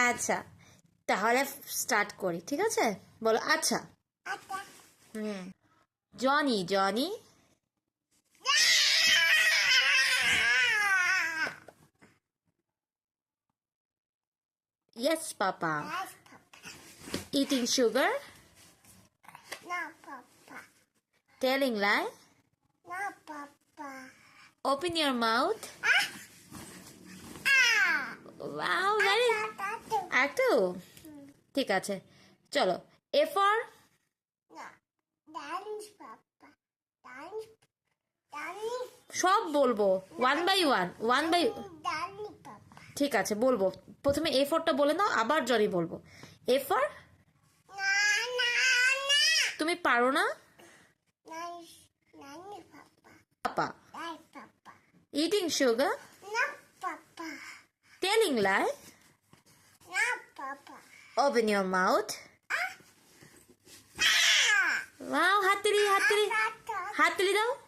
আচ্ছা, তাহলে স্টার্ট করি, ঠিক আছে? বলো আচ্ছা। আচ্ছা। Johnny Johnny. Yes, Papa. Yes, Papa. Eating sugar, No, Papa. telling lie. No, Papa. Open your mouth. Ah! Wow, very. Tatu. একটু ঠিক আছে, চলো। A for No. Dance, Papa. Dance. Dance. সব বলবো, one by one by. Dance, Papa. ঠিক আছে, বলবো। প্রথমে এ ফরটা বলে নাও, আবার জরি বলবো। A for, Na, na, na. তুমি পারো না। Nice. Nice, Papa. Papa, Nice, Papa. Eating sugar, No, Papa. Telling lie, No, Papa. Open your mouth. Ah! Wow, হাততালি হাততালি Tatu. হাততালি দাও।